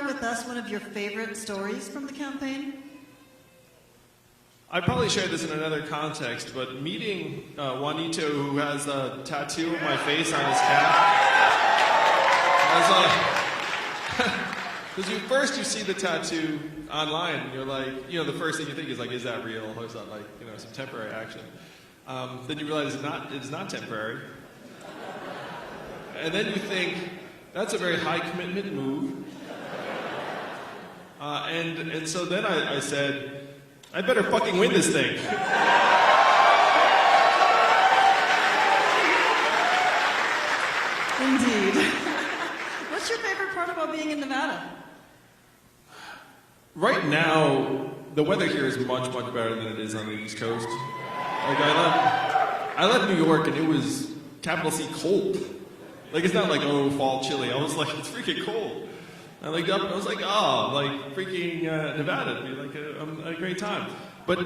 With us one of your favorite stories from the campaign? I probably shared this in another context, but meeting Juanito, who has a tattoo of my face on his calf, because first you see the tattoo online, and you're like, the first thing you think is like, is that real, or is that like, some temporary action? Then you realize it's not temporary, and then you think that's a very high commitment move. And so then I said, I better fucking win this thing. Indeed. What's your favorite part about being in Nevada? Right now, the weather here is much, much better than it is on the East Coast. Like I left New York and it was, capital C, cold. Like it's not like, oh, fall chilly. I was like, it's freaking cold. I looked up and I was like, oh, like freaking Nevada would be like a great time. But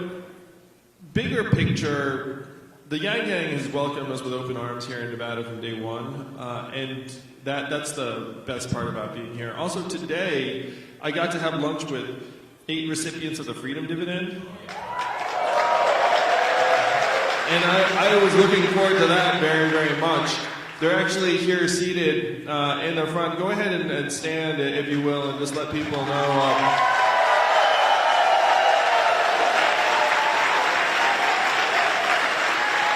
bigger picture, the Yang Gang has welcomed us with open arms here in Nevada from day one. And that's the best part about being here. Also today, I got to have lunch with 8 recipients of the Freedom Dividend. And I was looking forward to that very, very much. They're actually here seated in the front. Go ahead and stand, if you will, and just let people know.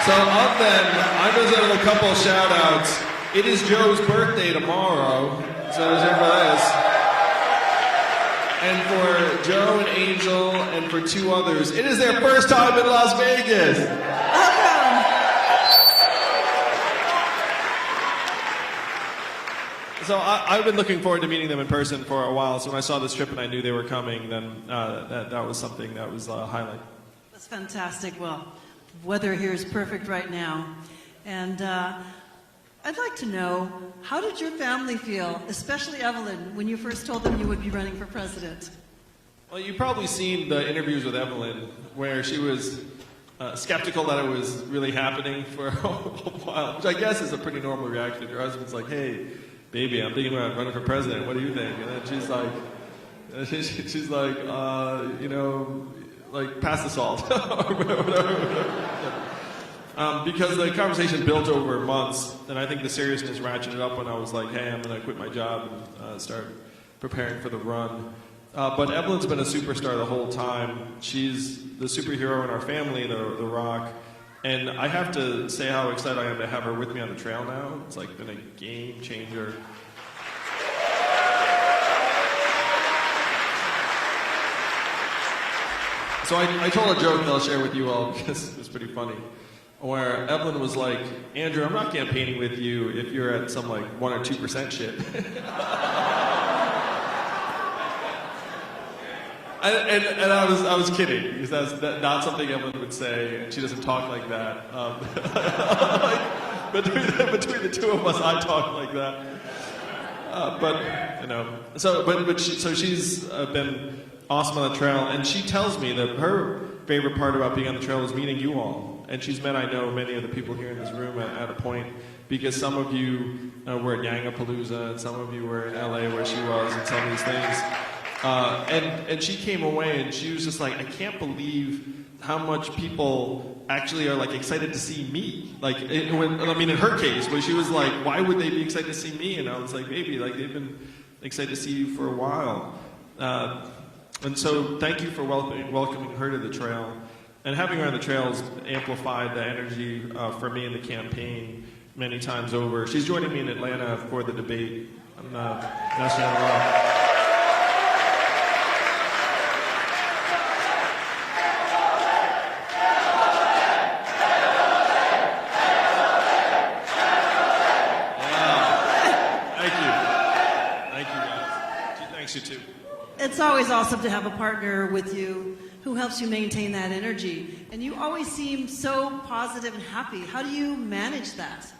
So of them, I'm going to do a couple shout outs. It is Joe's birthday tomorrow, so there's there for this. And for Joe and Angel and for 2 others, it is their first time in Las Vegas. So I've been looking forward to meeting them in person for a while. So when I saw this trip and I knew they were coming, then that was something that was a highlight. That's fantastic. Well, the weather here is perfect right now. And I'd like to know, how did your family feel, especially Evelyn, when you first told them you would be running for president? Well, you've probably seen the interviews with Evelyn where she was skeptical that it was really happening for a while, which I guess is a pretty normal reaction. Her husband's like, hey, baby, I'm thinking about running for president. What do you think? And then she's like, like pass the salt, or whatever. Because the conversation built over months, and I think the seriousness ratcheted up when I was like, hey, I'm going to quit my job and start preparing for the run. But Evelyn's been a superstar the whole time. She's the superhero in our family, the Rock. And I have to say how excited I am to have her with me on the trail now. It's like been a game changer. So I told a joke that I'll share with you all because it was pretty funny. Where Evelyn was like, Andrew, I'm not campaigning with you if you're at some like 1 or 2% shit. And I was kidding, because that's not something Evelyn would say, and she doesn't talk like that. Like, between the two of us, I talk like that. So she's been awesome on the trail, and she tells me that her favorite part about being on the trail is meeting you all. And she's met, I know, many of the people here in this room at a point, because some of you were at Yangapalooza, and some of you were in LA where she was, and some of these things. And she came away and she was just like, I can't believe how much people actually are like excited to see me. Like, in her case, where she was like, why would they be excited to see me? And I was like, baby, like they've been excited to see you for a while. And so thank you for welcoming her to the trail. And having her on the trail has amplified the energy for me in the campaign many times over. She's joining me in Atlanta for the debate on national law. You too. It's always awesome to have a partner with you who helps you maintain that energy. And you always seem so positive and happy. How do you manage that?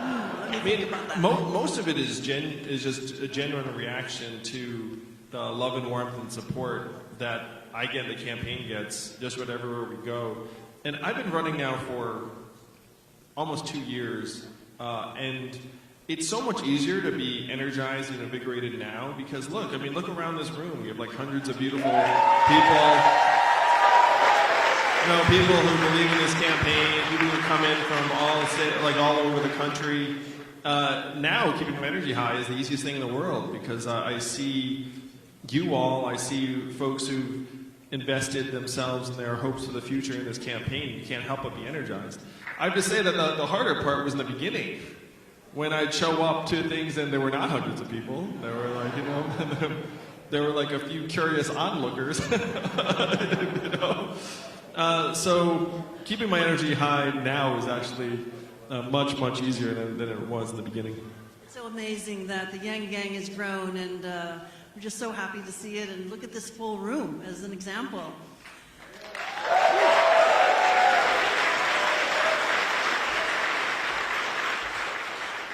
I mean, most of it is just a genuine reaction to the love and warmth and support that I get, the campaign gets, just wherever we go. And I've been running now for almost 2 years, and it's so much easier to be energized and invigorated now because look around this room. We have like hundreds of beautiful people, people who believe in this campaign, people who come in from all over the country. Now, keeping my energy high is the easiest thing in the world because I see you all, I see folks who invested themselves and their hopes for the future in this campaign. You can't help but be energized. I have to say that the harder part was in the beginning. When I'd show up to things and there were not hundreds of people, there were like, there were like a few curious onlookers, So keeping my energy high now is actually much easier than it was in the beginning. It's so amazing that the Yang Gang has grown, and we're just so happy to see it. And look at this full room as an example.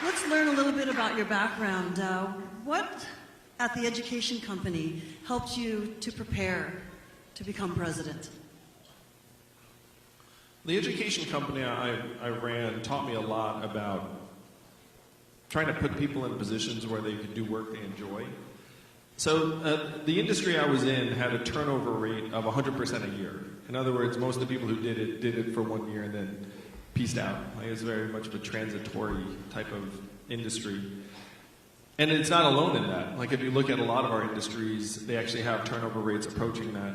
Let's learn a little bit about your background. What at the education company helped you to prepare to become president? The education company I ran taught me a lot about trying to put people in positions where they could do work they enjoy. So the industry I was in had a turnover rate of 100% a year. In other words, most of the people who did it for 1 year and then pieced out. Like, it was very much of a transitory type of industry. And it's not alone in that. Like, if you look at a lot of our industries, they actually have turnover rates approaching that.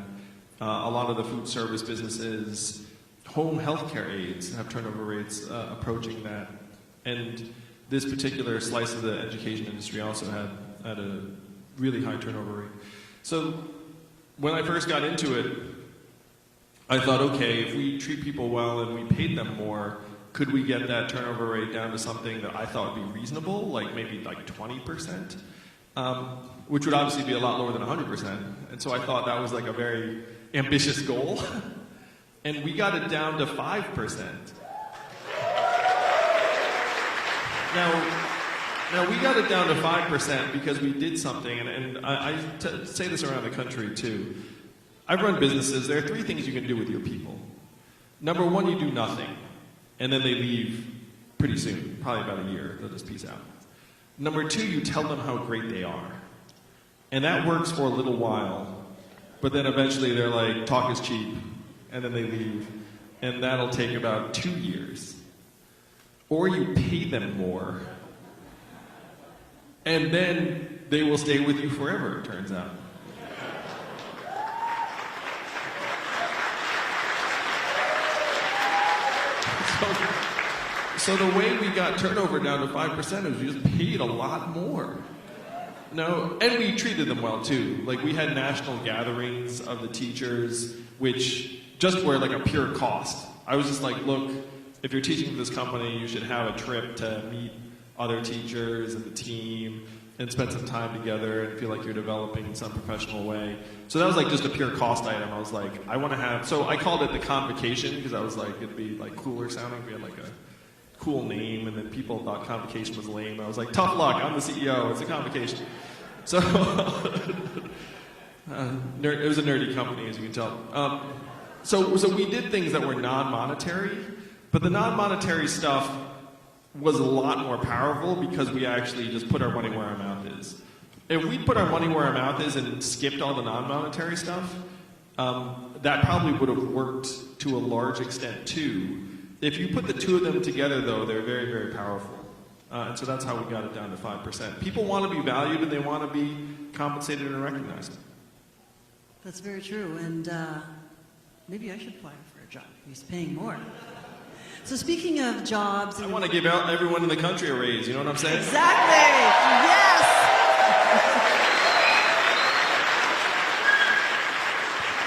A lot of the food service businesses, home healthcare aides have turnover rates approaching that. And this particular slice of the education industry also had a really high turnover rate. So when I first got into it, I thought, okay, if we treat people well and we paid them more, could we get that turnover rate down to something that I thought would be reasonable, like maybe like 20%, which would obviously be a lot lower than 100%. And so I thought that was like a very ambitious goal. And we got it down to 5%. Now we got it down to 5% because we did something, and I say this around the country too. I've run businesses. There are 3 things you can do with your people. Number 1, you do nothing, and then they leave pretty soon, probably about a year. They'll just peace out. Number 2, you tell them how great they are. And that works for a little while, but then eventually they're like, talk is cheap, and then they leave. And that'll take about 2 years. Or you pay them more, and then they will stay with you forever, it turns out. So the way we got turnover down to 5% is we just paid a lot more. No, and we treated them well too. Like, we had national gatherings of the teachers, which just were like a pure cost. I was just like, look, if you're teaching for this company, you should have a trip to meet other teachers and the team and spend some time together and feel like you're developing in some professional way. So that was like just a pure cost item. I was like, I want to have, so I called it the convocation because I was like, it'd be like cooler sounding. We had like a cool name, and then people thought convocation was lame. I was like, tough luck, I'm the CEO, it's a convocation. So, it was a nerdy company, as you can tell. So we did things that were non-monetary, but the non-monetary stuff was a lot more powerful because we actually just put our money where our mouth is. If we put our money where our mouth is and skipped all the non-monetary stuff, that probably would have worked to a large extent too. If you put the two of them together, though, they're very, very powerful. And so that's how we got it down to 5%. People want to be valued and they want to be compensated and recognized. That's very true, and maybe I should apply for a job. He's paying more. So speaking of jobs... I want to give out everyone in the country a raise, you know what I'm saying? Exactly! Yes!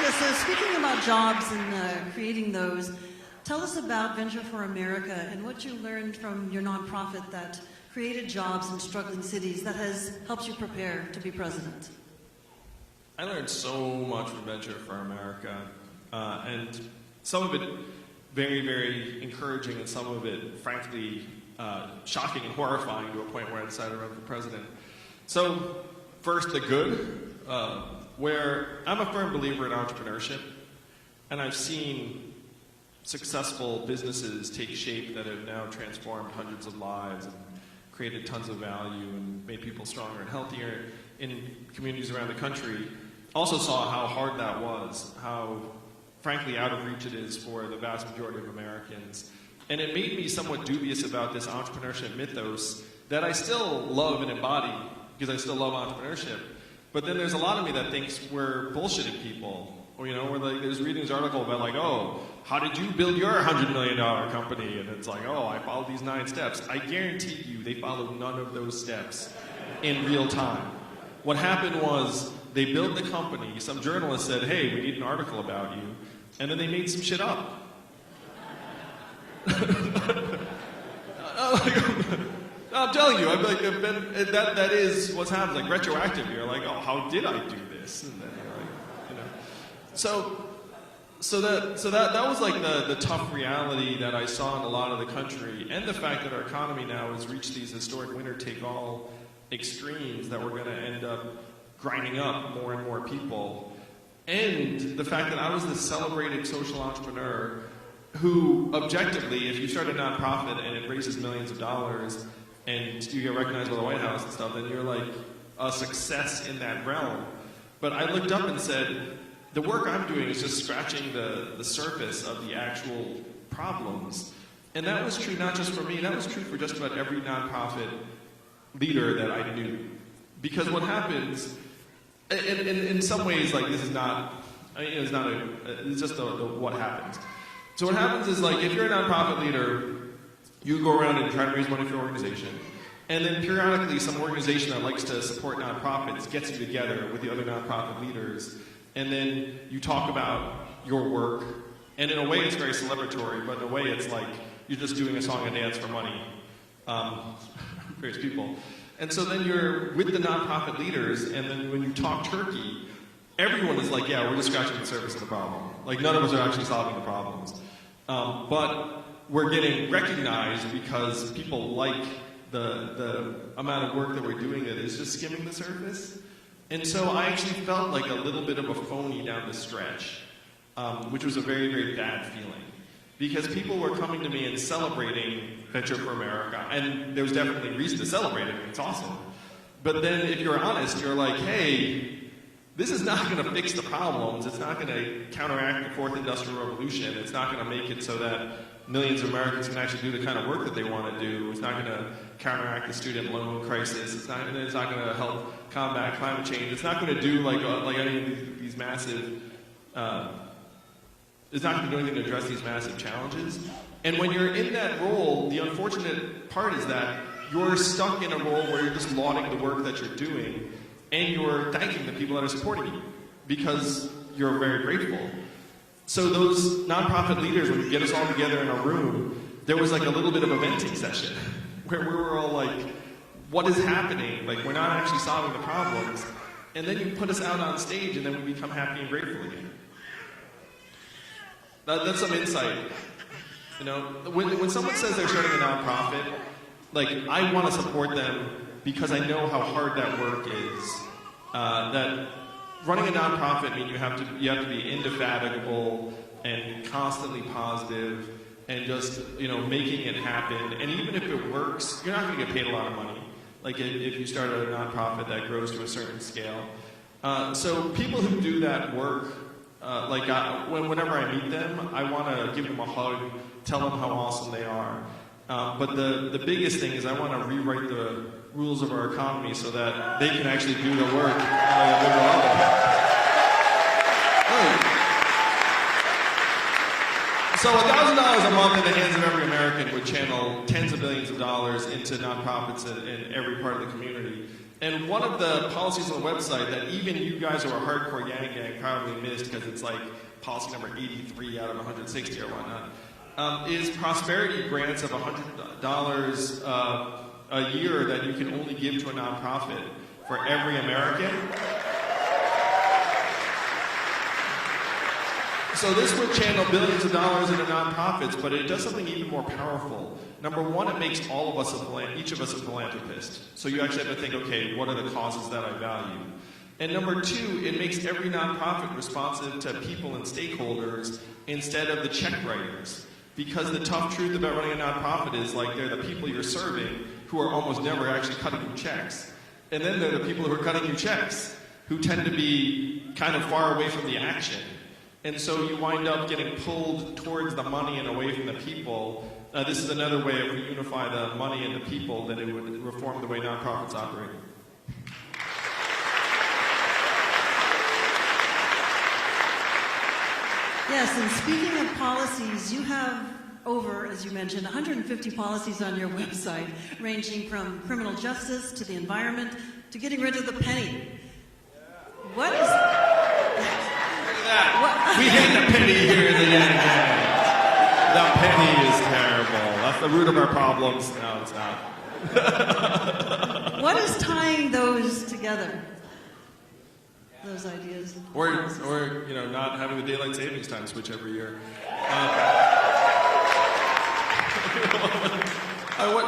Yeah, so speaking about jobs and creating those, tell us about Venture for America and what you learned from your nonprofit that created jobs in struggling cities that has helped you prepare to be president. I learned so much from Venture for America, and some of it very, very encouraging, and some of it, frankly, shocking and horrifying to a point where I decided to run for president. So, first, the good, where I'm a firm believer in entrepreneurship, and I've seen successful businesses take shape that have now transformed hundreds of lives and created tons of value and made people stronger and healthier in communities around the country. Also saw how hard that was, how frankly out of reach it is for the vast majority of Americans. And it made me somewhat dubious about this entrepreneurship mythos that I still love and embody because I still love entrepreneurship. But then there's a lot of me that thinks we're bullshitting people. Or, you know, we're like, there's reading this article about like, oh, how did you build your $100 million company? And it's like, oh, I followed these 9 steps. I guarantee you they followed none of those steps in real time. What happened was they built the company, some journalist said, hey, we need an article about you, and then they made some shit up. I'm telling you, I'm like, that is what's happened. Like retroactive, you're like, oh, how did I do this? And then you're like, you know. So that was like the tough reality that I saw in a lot of the country, and the fact that our economy now has reached these historic winner-take-all extremes that we're going to end up grinding up more and more people, and the fact that I was this celebrated social entrepreneur who, objectively, if you start a nonprofit and it raises millions of dollars and you get recognized by the White House and stuff, then you're like a success in that realm. But I looked up and said, the work I'm doing is just scratching the surface of the actual problems. And that was true not just for me, that was true for just about every nonprofit leader that I knew. Because what happens, in some ways, like this is not, it's just what happens. So what happens is, like, if you're a nonprofit leader, you go around and try to raise money for your organization, and then periodically some organization that likes to support nonprofits gets you together with the other nonprofit leaders, and then you talk about your work, and in a way it's very celebratory, but in a way it's like you're just doing a song and dance for money, various people. And so then you're with the nonprofit leaders, and then when you talk turkey, everyone is like, yeah, we're just scratching the surface of the problem. Like, none of us are actually solving the problems. But we're getting recognized because people like the amount of work that we're doing that is just skimming the surface. And so I actually felt like a little bit of a phony down the stretch, which was a very, very bad feeling. Because people were coming to me and celebrating Venture for America, and there was definitely reason to celebrate it, it's awesome. But then if you're honest, you're like, hey, this is not going to fix the problems, it's not going to counteract the 4th Industrial Revolution, it's not going to make it so that millions of Americans can actually do the kind of work that they want to do, it's not going to counteract the student loan crisis, it's not going to help combat climate change, it's not going to do like any of these massive, it's not going to do anything to address these massive challenges. And when you're in that role, the unfortunate part is that you're stuck in a role where you're just lauding the work that you're doing, and you're thanking the people that are supporting you, because you're very grateful. So those nonprofit leaders, when you get us all together in a room, there was like a little bit of a venting session, where we were all like, what is happening? Like, we're not actually solving the problems. And then you put us out on stage, and then we become happy and grateful again. That's some insight. You know, when someone says they're starting a nonprofit, like, I want to support them because I know how hard that work is. That running a nonprofit means you have to be indefatigable and constantly positive and just making it happen. And even if it works, you're not going to get paid a lot of money. Like if you start a nonprofit that grows to a certain scale. So people who do that work, whenever I meet them, I want to give them a hug, tell them how awesome they are. But the biggest thing is I want to rewrite the rules of our economy so that they can actually do the work. So $1,000 a month in the hands of every American would channel tens of billions of dollars into nonprofits in every part of the community. And one of the policies on the website that even you guys who are hardcore Yang Gang probably missed because it's like policy number 83 out of 160 or whatnot, is prosperity grants of $100 a year that you can only give to a nonprofit for every American. So this would channel billions of dollars into nonprofits, but it does something even more powerful. Number one, it makes all of us each of us a philanthropist. So you actually have to think, okay, what are the causes that I value? And number two, it makes every nonprofit responsive to people and stakeholders instead of the check writers. Because the tough truth about running a nonprofit is like they're the people you're serving who are almost never actually cutting you checks. And then they're the people who are cutting you checks, who tend to be kind of far away from the action. And so you wind up getting pulled towards the money and away from the people. This is another way if we unify the money and the people, that it would reform the way nonprofits operate. Yes, and speaking of policies, you have over, as you mentioned, 150 policies on your website, ranging from criminal justice to the environment to getting rid of the penny. What is... We hate the penny here in the Yang Gang. The penny is terrible. That's the root of our problems. No, it's not. What is tying those together? Those ideas. Or not having the daylight savings time switch every year.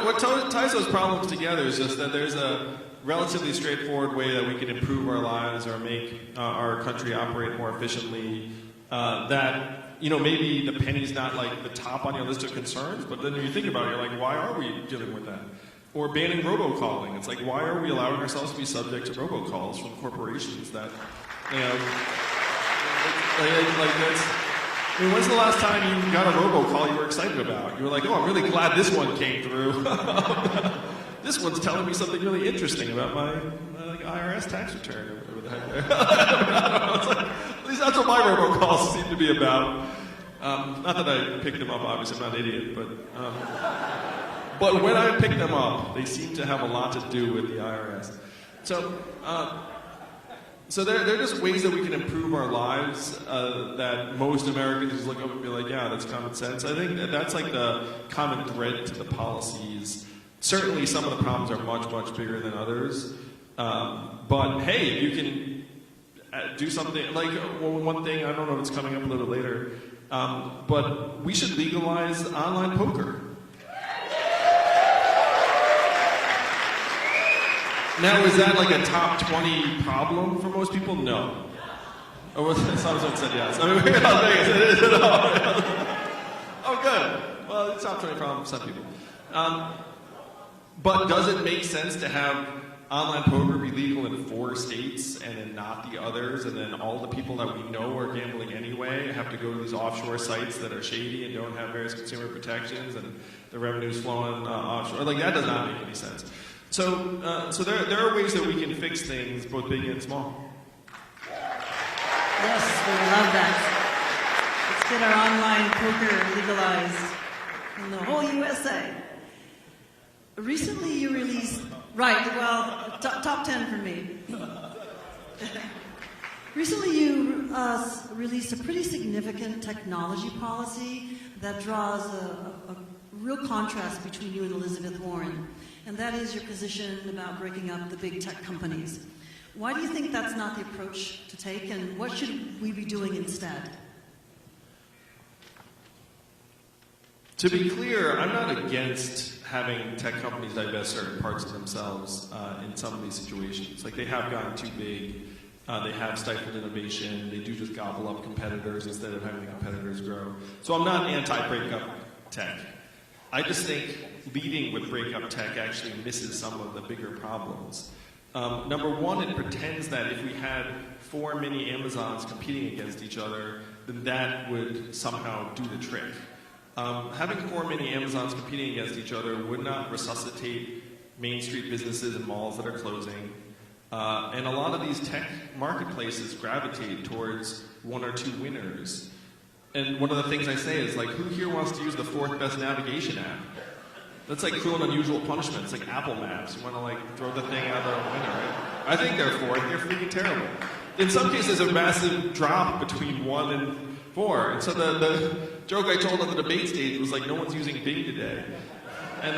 What ties those problems together is just that there's a relatively straightforward way that we can improve our lives or make our country operate more efficiently. Maybe the penny's not like the top on your list of concerns, but then when you think about it, you're like, why are we dealing with that? Or banning robocalling. It's like, why are we allowing ourselves to be subject to robocalls from corporations that, when's the last time you got a robocall you were excited about? You were like, oh, I'm really glad this one came through. This one's telling me something really interesting about my IRS tax return. Or whatever the heck. At least that's what my robocalls seem to be about. Not that I picked them up, obviously, I'm not an idiot, but when I pick them up, they seem to have a lot to do with the IRS. So they're just ways that we can improve our lives that most Americans just look up and be like, yeah, that's common sense. I think that's like the common thread to the policies. Certainly some of the problems are much, much bigger than others. But hey, you can do something, like one thing, I don't know if it's coming up a little later, but we should legalize online poker. Now, is that like a top 20 problem for most people? No. Or someone said yes. I mean, we're in Las Vegas. It is at all. Oh, good. Well, it's top 20 problem for some people. But does it make sense to have online poker be legal in 4 states and then not the others, and then all the people that we know are gambling anyway have to go to these offshore sites that are shady and don't have various consumer protections, and the revenue's flowing offshore? Like, that does not make any sense. So there are ways that we can fix things, both big and small. Yes, we love that. Let's get our online poker legalized in the whole USA. Recently you released, top 10 for me. Recently you released a pretty significant technology policy that draws a real contrast between you and Elizabeth Warren. And that is your position about breaking up the big tech companies. Why do you think that's not the approach to take, and what should we be doing instead? To be clear, I'm not against having tech companies divest certain parts of themselves in some of these situations. Like, they have gotten too big, they have stifled innovation, they do just gobble up competitors instead of having the competitors grow. So I'm not anti-breakup tech. I just think leading with break up tech actually misses some of the bigger problems. Number one, it pretends that if we had 4 mini Amazons competing against each other, then that would somehow do the trick. Having 4 mini Amazons competing against each other would not resuscitate Main Street businesses and malls that are closing. And a lot of these tech marketplaces gravitate towards 1 or 2 winners. And one of the things I say is, like, who here wants to use the 4th best navigation app? That's like cruel and unusual punishment. It's like Apple Maps. You want to, like, throw the thing out the window, right? I think they're 4th. They're freaking terrible. In some cases, a massive drop between 1 and 4. And so the joke I told on the debate stage was like, no one's using Bing today. And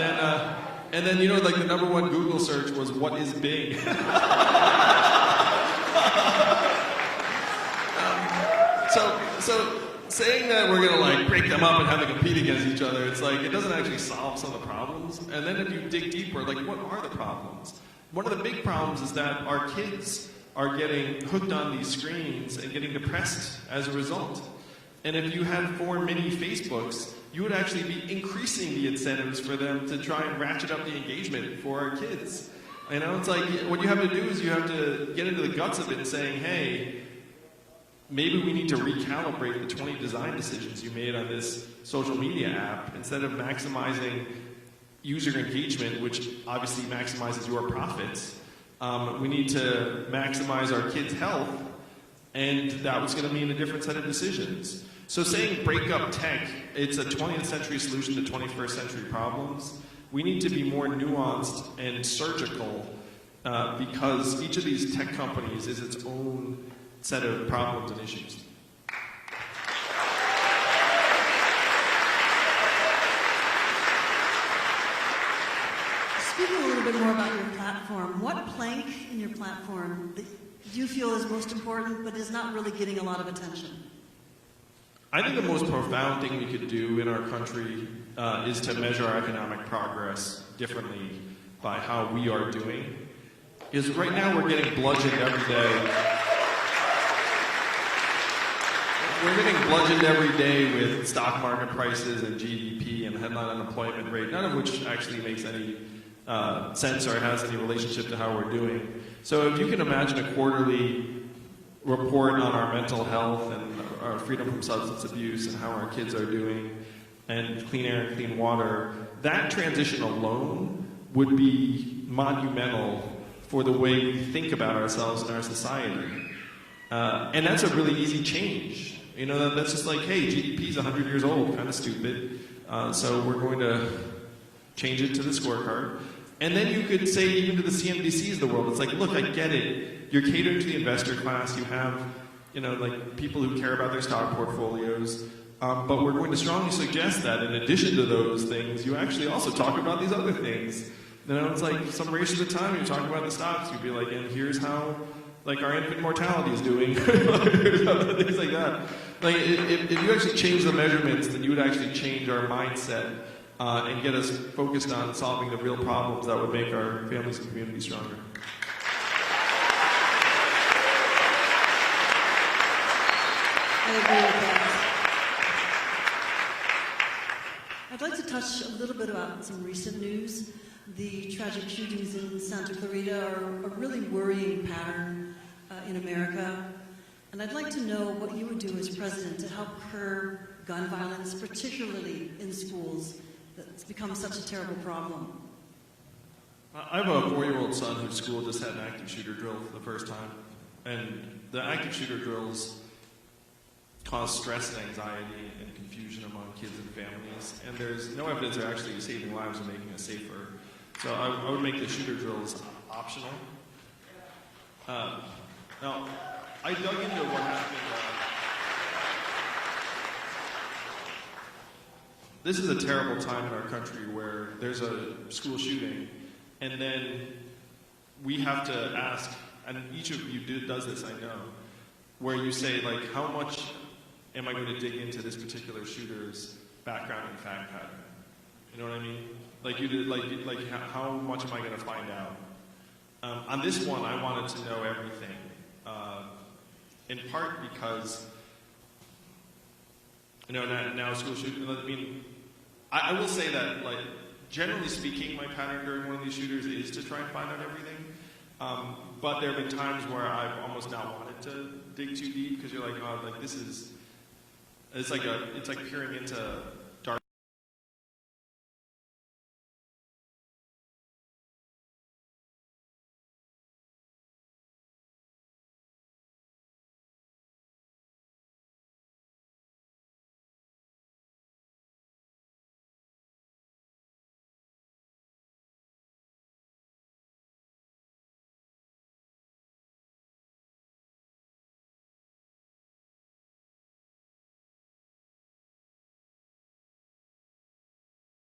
then you know, like, the number 1 Google search was, what is Bing? So saying that we're gonna, like, break them up and have them compete against each other, it's like, it doesn't actually solve some of the problems. And then if you dig deeper, like, what are the problems? One of the big problems is that our kids are getting hooked on these screens and getting depressed as a result. And if you had 4 mini Facebooks, you would actually be increasing the incentives for them to try and ratchet up the engagement for our kids. You know, it's like, what you have to do is you have to get into the guts of it and saying, hey, maybe we need to recalibrate the 20 design decisions you made on this social media app. Instead of maximizing user engagement, which obviously maximizes your profits, we need to maximize our kids' health, and that was going to mean a different set of decisions. So saying break up tech, it's a 20th century solution to 21st century problems. We need to be more nuanced and surgical because each of these tech companies is its own set of problems and issues. Speaking a little bit more about your platform, what plank in your platform do you feel is most important but is not really getting a lot of attention? I think the most profound thing we could do in our country is to measure our economic progress differently by how we are doing. Because right now we're getting bludgeoned every day. We're getting bludgeoned every day with stock market prices and GDP and headline unemployment rate, none of which actually makes any sense or has any relationship to how we're doing. So if you can imagine a quarterly report on our mental health and our freedom from substance abuse and how our kids are doing and clean air and clean water, that transition alone would be monumental for the way we think about ourselves and our society. And that's a really easy change. You know, that's just like, hey, GDP is 100 years old, kind of stupid. So we're going to change it to the scorecard. And then you could say even to the CNBCs of the world, it's like, look, I get it. You're catering to the investor class. You have, you know, like people who care about their stock portfolios. But we're going to strongly suggest that in addition to those things, you actually also talk about these other things. You know, it's like some race at a time, you're talking about the stocks. You'd be like, and here's how, like, our infant mortality is doing. Things like that. Like, if you actually change the measurements, then you would actually change our mindset and get us focused on solving the real problems that would make our families and communities stronger. I agree with that. I'd like to touch a little bit about some recent news. The tragic shootings in Santa Clarita are a really worrying pattern in America. And I'd like to know what you would do as president to help curb gun violence, particularly in schools. That's become such a terrible problem. I have a 4-year-old son whose school just had an active shooter drill for the first time. And the active shooter drills cause stress and anxiety and confusion among kids and families. And there's no evidence they're actually saving lives and making us safer. So I would make the shooter drills optional. Now, I dug into what happened. This is a terrible time in our country where there's a school shooting, and then we have to ask, and each of you does this, I know, where you say, like, how much am I going to dig into this particular shooter's background and fact pattern? You know what I mean? Like how much am I going to find out? On this one, I wanted to know everything. In part because, you know, now school shooting, I mean, I will say that, like, generally speaking, my pattern during one of these shooters is to try and find out everything. But there have been times where I've almost not wanted to dig too deep because you're like, oh, like this is, it's like peering into